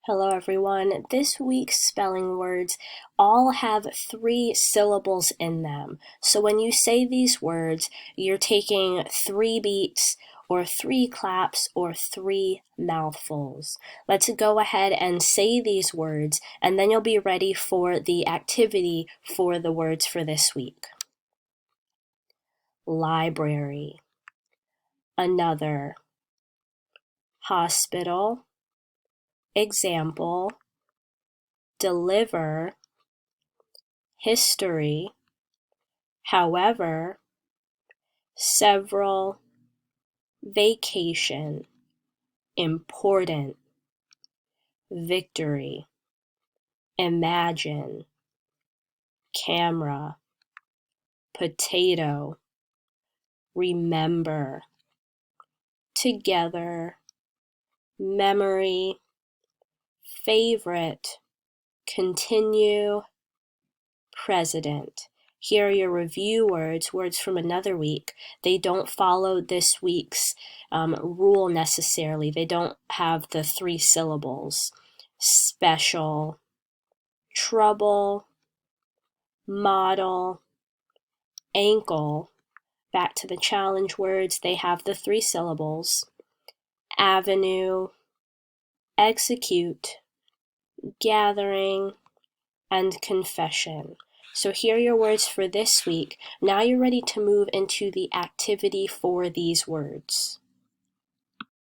Hello everyone. This week's spelling words all have 3 syllables in them. So when you say these words, you're taking 3 beats or 3 claps or 3 mouthfuls. Let's go ahead and say these words and then you'll be ready for the activity for the words for this week. Library, another, hospital, example, deliver, history, however, several, vacation, important, victory, imagine, camera, potato, remember, together, memory, favorite, continue, president. Here are your review words, words from another week. They don't follow this week's rule necessarily. They don't have the 3 syllables. Special, trouble, model, ankle. Back to the challenge words, they have the 3 syllables. Avenue, execute, gathering, and confession. So here are your words for this week. Now you're ready to move into the activity for these words.